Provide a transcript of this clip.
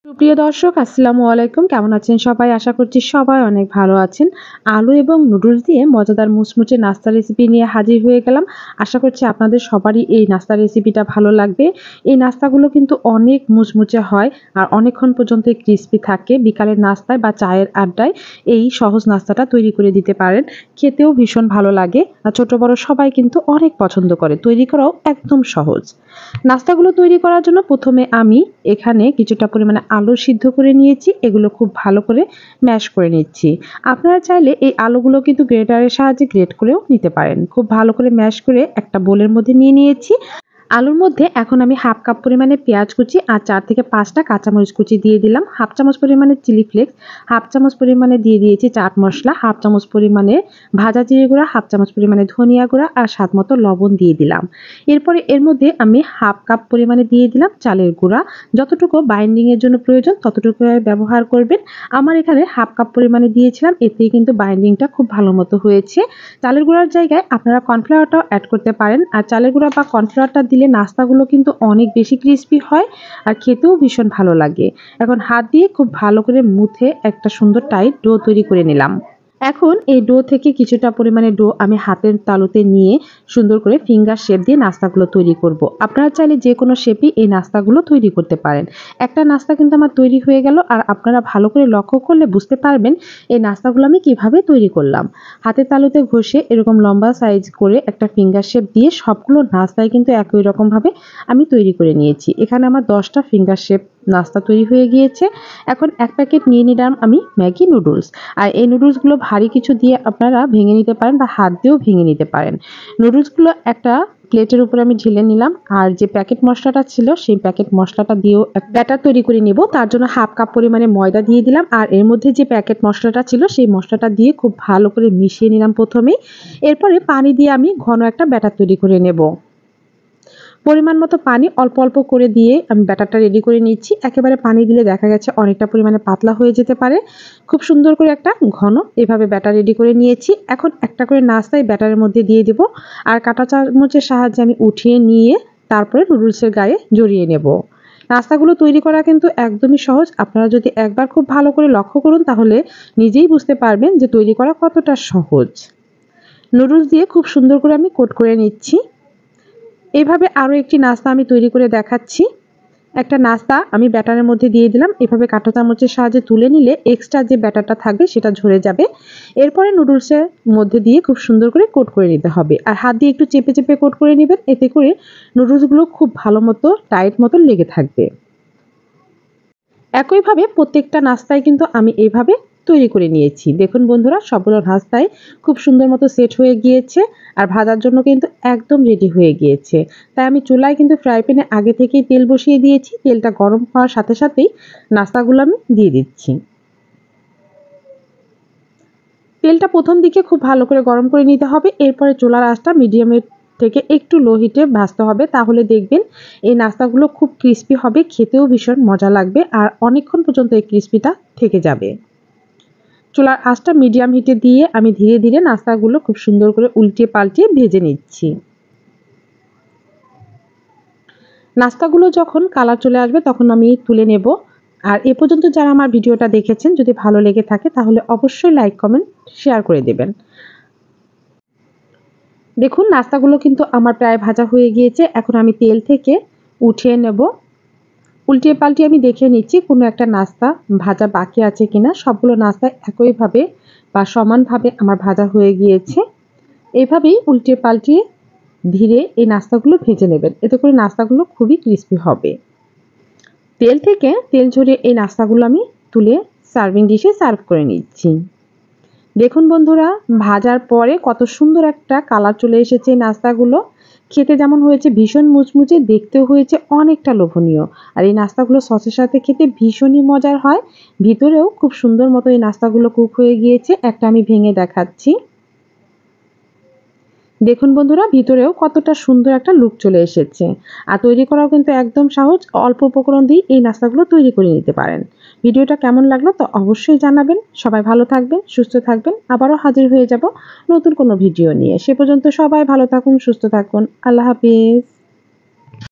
সুপ্রিয় দর্শক আসসালামু আলাইকুম, কেমন আছেন সবাই? আশা করছি সবাই অনেক ভালো আছেন। আলু এবং নুডলস দিয়ে মজাদার মুচমুচে নাস্তা রেসিপি নিয়ে হাজির হয়ে গেলাম। আশা করছি আপনাদের সবারই এই নাস্তা রেসিপিটা ভালো লাগবে। এই নাস্তাগুলো কিন্তু অনেক মুচমুচে হয় আর অনেকক্ষণ পর্যন্ত ক্রিস্পি থাকে। বিকালের নাস্তায় বা চায়ের আড্ডায় এই সহজ নাস্তাটা তৈরি করে দিতে পারেন। খেতেও ভীষণ ভালো লাগে আর ছোট বড় সবাই কিন্তু অনেক পছন্দ করে। তৈরি করাও একদম সহজ। নাস্তাগুলো তৈরি করার জন্য প্রথমে আমি এখানে কিছুটা পরিমাণে আলু সিদ্ধ করে নিয়েছি। এগুলো খুব ভালো করে ম্যাশ করে নিচ্ছি। আপনারা চাইলে এই আলুগুলো কিন্তু গ্রেটারের সাহায্যে গ্রেট করেও নিতে পারেন। খুব ভালো করে ম্যাশ করে একটা বোলের মধ্যে নিয়ে নিয়েছি। আলুর মধ্যে এখন আমি হাফ কাপ পরিমাণে পেঁয়াজ কুচি আর 4 থেকে 5টা কাঁচামরিচ কুচি দিয়ে দিলাম। হাফ চামচ পরিমাণে চিলি ফ্লেক্স, হাফ চামচ পরিমাণে দিয়ে দিয়েছি চাট মশলা, হাফ চামচ পরিমাণে ভাজা জিরে গুঁড়া, হাফ চামচ পরিমাণে ধনিয়া গুঁড়া আর স্বাদ মতো লবণ দিয়ে দিলাম। এরপরে এর মধ্যে আমি হাফ কাপ পরিমাণে দিয়ে দিলাম চালের গুঁড়া। যতটুকু বাইন্ডিং এর জন্য প্রয়োজন ততটুকু ব্যবহার করবেন। আমার এখানে হাফ কাপ পরিমাণে দিয়েছিলাম, এতেই কিন্তু বাইন্ডিংটা খুব ভালো মতো হয়েছে। চালের গুঁড়ার জায়গায় আপনারা কর্নফ্লাওয়ারটাও অ্যাড করতে পারেন। আর চালের গুঁড়া বা কর্নফ্লাওয়ারটা দিলে নাস্তাগুলো কিন্তু অনেক বেশি ক্রিস্পি হয় আর খেতেও ভীষণ ভালো লাগে। এখন হাত দিয়ে খুব ভালো করে মুথে একটা সুন্দর টাইট ডো তৈরি করে নিলাম। এখন এই ডো থেকে কিছুটা পরিমাণে ডো আমি হাতের তালুতে নিয়ে সুন্দর করে ফিঙ্গার শেপ দিয়ে নাস্তাগুলো তৈরি করব। আপনারা চাইলে যে কোনো শেপই এই নাস্তাগুলো তৈরি করতে পারেন। একটা নাস্তা কিন্তু আমার তৈরি হয়ে গেল আর আপনারা ভালো করে লক্ষ্য করলে বুঝতে পারবেন এই নাস্তাগুলো আমি কিভাবে তৈরি করলাম। হাতের তালুতে ঘষে এরকম লম্বা সাইজ করে একটা ফিঙ্গার শেপ দিয়ে সবগুলো নাস্তায় কিন্তু একই রকমভাবে আমি তৈরি করে নিয়েছি। এখানে আমার 10টা ফিঙ্গার শেপ নাস্তা তৈরি হয়ে গিয়েছে। এখন এক প্যাকেট নিয়ে নিলাম আমি ম্যাগি নুডলস। আর এই নুডলসগুলো ভারী কিছু দিয়ে আপনারা ভেঙে নিতে পারেন বা হাত দিয়েও ভেঙে নিতে পারেন। নুডলসগুলো একটা প্লেটের উপরে আমি ঢেলে নিলাম আর যে প্যাকেট মশলাটা ছিল সেই প্যাকেট মশলাটা দিয়েও এক ব্যাটার তৈরি করে নিব। তার জন্য হাফ কাপ পরিমাণে ময়দা দিয়ে দিলাম আর এর মধ্যে যে প্যাকেট মশলাটা ছিল সেই মশলাটা দিয়ে খুব ভালো করে মিশিয়ে নিলাম প্রথমেই। এরপরে পানি দিয়ে আমি ঘন একটা ব্যাটার তৈরি করে নেব। পরিমাণ মতো পানি অল্প অল্প করে দিয়ে আমি ব্যাটারটা রেডি করে নিচ্ছি। একেবারে পানি দিলে দেখা গেছে অনেকটা পরিমাণে পাতলা হয়ে যেতে পারে। খুব সুন্দর করে একটা ঘন এভাবে ব্যাটার রেডি করে নিয়েছি। এখন একটা করে নাস্তায় ব্যাটারের মধ্যে দিয়ে দেব আর কাঁটা চামচের সাহায্যে আমি উঠিয়ে নিয়ে তারপরে নুডলসের গায়ে জড়িয়ে নেব। নাস্তাগুলো তৈরি করা কিন্তু একদমই সহজ। আপনারা যদি একবার খুব ভালো করে লক্ষ্য করুন তাহলে নিজেই বুঝতে পারবেন যে তৈরি করা কতটা সহজ। নুডলস দিয়ে খুব সুন্দর করে আমি কোট করে নিচ্ছি। এভাবে আরও একটি নাস্তা আমি তৈরি করে দেখাচ্ছি। একটা নাস্তা আমি ব্যাটারের মধ্যে দিয়ে দিলাম। এভাবে কাঁটা চামচের সাহায্যে তুলে নিলে এক্সট্রা যে ব্যাটারটা থাকবে সেটা ঝরে যাবে। এরপরে নুডলসের মধ্যে দিয়ে খুব সুন্দর করে কোট করে নিতে হবে আর হাত দিয়ে একটু চেপে চেপে কোট করে নেবেন। এতে করে নুডলসগুলো খুব ভালো মতো টাইট মতো লেগে থাকবে। একইভাবে প্রত্যেকটা নাস্তায় কিন্তু আমি এইভাবে তৈরি করে নিয়েছি। দেখুন বন্ধুরা, সবগুলো নাস্তায় খুব সুন্দর মতো সেট হয়ে গিয়েছে আর ভাজার জন্য কিন্তু একদম রেডি হয়ে গিয়েছে। তাই আমি চুলায় কিন্তু ফ্রাই প্যানে আগে থেকেই তেল বসিয়ে দিয়েছি। তেলটা গরম হওয়ার সাথে সাথেই নাস্তাগুলো আমি দিয়ে দিচ্ছি। তেলটা প্রথম দিকে খুব ভালো করে গরম করে নিতে হবে। এরপরে চুলার আঁচটা মিডিয়ামের থেকে একটু লো হিটে ভাজতে হবে। তাহলে দেখবেন এই নাস্তাগুলো খুব ক্রিস্পি হবে, খেতেও ভীষণ মজা লাগবে আর অনেকক্ষণ পর্যন্ত এই ক্রিস্পিটা থেকে যাবে। চুলার আঁচটা মিডিয়াম হিটে দিয়ে আমি ধীরে ধীরে নাস্তাগুলো খুব সুন্দর করে উল্টিয়ে পাল্টিয়ে ভেজে নিচ্ছি। নাস্তাগুলো যখন কালার চলে আসবে তখন আমি তুলে নেব। আর এ পর্যন্ত যারা আমার ভিডিওটা দেখেছেন যদি ভালো লেগে থাকে তাহলে অবশ্যই লাইক কমেন্ট শেয়ার করে দেবেন। দেখুন নাস্তাগুলো কিন্তু আমার প্রায় ভাজা হয়ে গিয়েছে। এখন আমি তেল থেকে উঠিয়ে নেব। উল্টিয়ে পাল্টিয়ে আমি দেখে নিচ্ছি কোনো একটা নাস্তা ভাজা বাকি আছে কিনা। সবগুলো নাস্তা একইভাবে বা সমানভাবে আমার ভাজা হয়ে গিয়েছে। এইভাবেই উল্টিয়ে পাল্টিয়ে ধীরে এই নাস্তাগুলো ভেজে নেবেন। এতে করে নাস্তাগুলো খুবই ক্রিস্পি হবে। তেল থেকে তেল ঝরিয়ে এই নাস্তাগুলো আমি তুলে সার্ভিং ডিশে সার্ভ করে নিচ্ছি। দেখুন বন্ধুরা, ভাজার পরে কত সুন্দর একটা কালার চলে এসেছে এই নাস্তাগুলো। খেতে যেমন হয়েছে ভীষণ মুচমুচে, দেখতেও হয়েছে অনেকটা লোভনীয়। আর এই নাস্তাগুলো সসের সাথে খেতে ভীষণই মজার হয়। ভিতরেও খুব সুন্দর মতো এই নাস্তাগুলো কুক হয়ে গিয়েছে। একটা আমি ভেঙে দেখাচ্ছি। দেখুন বন্ধুরা, ভিতরেও কতটা সুন্দর একটা লুক চলে এসেছে। আর তৈরি করাও কিন্তু একদম সহজ। অল্প উপকরণ দিয়ে এই নাস্তাগুলো তৈরি করে নিতে পারেন। ভিডিওটা কেমন লাগলো তো অবশ্যই জানাবেন। সবাই ভালো থাকবেন, সুস্থ থাকবেন। আবারও হাজির হয়ে যাব নতুন কোনো ভিডিও নিয়ে। সে পর্যন্ত সবাই ভালো থাকুন, সুস্থ থাকুন। আল্লাহ হাফিজ।